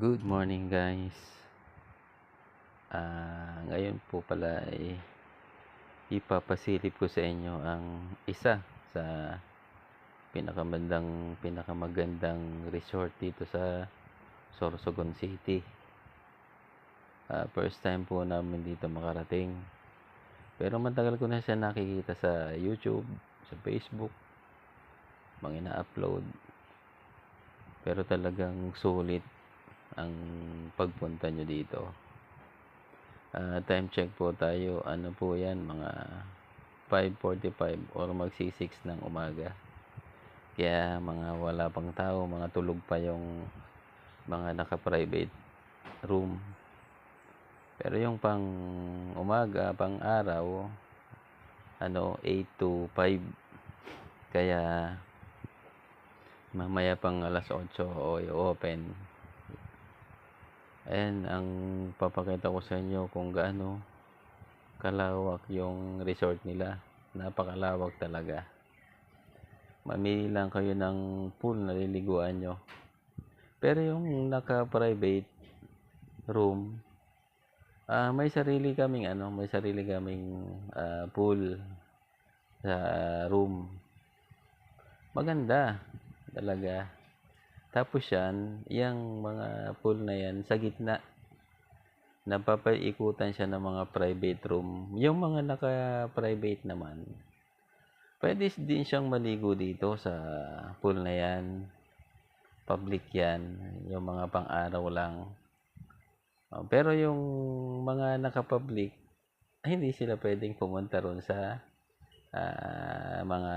Good morning guys. Ngayon po pala ay ipapasilip ko sa inyo ang isa sa pinakamagandang resort dito sa Sorsogon City. First time po namin dito makarating. Pero matagal ko na siya nakikita sa YouTube, sa Facebook, mga ina-upload. Pero talagang sulit ang pagpunta nyo dito. Time check po tayo, ano po yan, mga 5:45 or magsi-6 ng umaga. Kaya mga wala pang tao, mga tulog pa yung mga naka-private room. Pero yung pang umaga, pang araw, 8 to 5. Kaya mamaya pang alas 8 o i-open. And ang papakita ko sa inyo kung gaano kalawak yung resort nila. Napakalawak talaga. Mamili lang kayo ng pool na liliguan nyo. Pero yung naka-private room, may sarili kaming pool sa room. Maganda talaga. Tapos yung mga pool na yan sa gitna, napapaikutan siya ng mga private room. Yung mga naka-private naman, pwede din siyang maligo dito sa pool na yan. Public yan, yung mga pang-araw lang. Pero yung mga naka-public, hindi sila pwedeng pumunta ron sa mga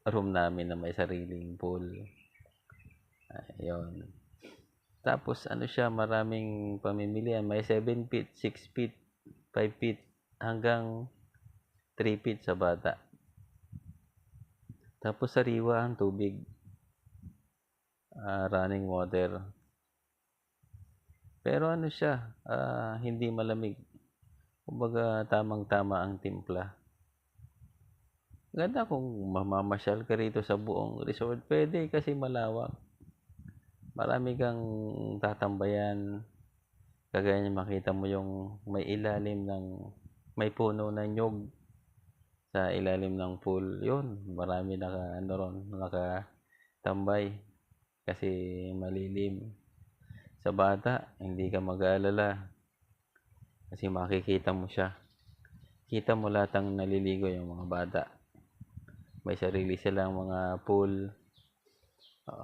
room namin na may sariling pool. Yun. Tapos siya, maraming pamimilian. May 7 feet, 6 feet, 5 feet, hanggang 3 feet sa bata. Tapos sariwa ang tubig. Running water. Pero siya, hindi malamig. Kumbaga tamang-tama ang timpla. Ganda kung mamamasyal ka rito sa buong resort. Pwede kasi malawak. Marami kang tatambayan. Kagaya niya, makita mo yung may puno na nyog sa ilalim ng pool. Yun, marami nakatambay kasi malilim. Sa bata, hindi ka mag-aalala kasi makikita mo siya. Kita mo lahat ng naliligo yung mga bata. May sarili silang mga pool.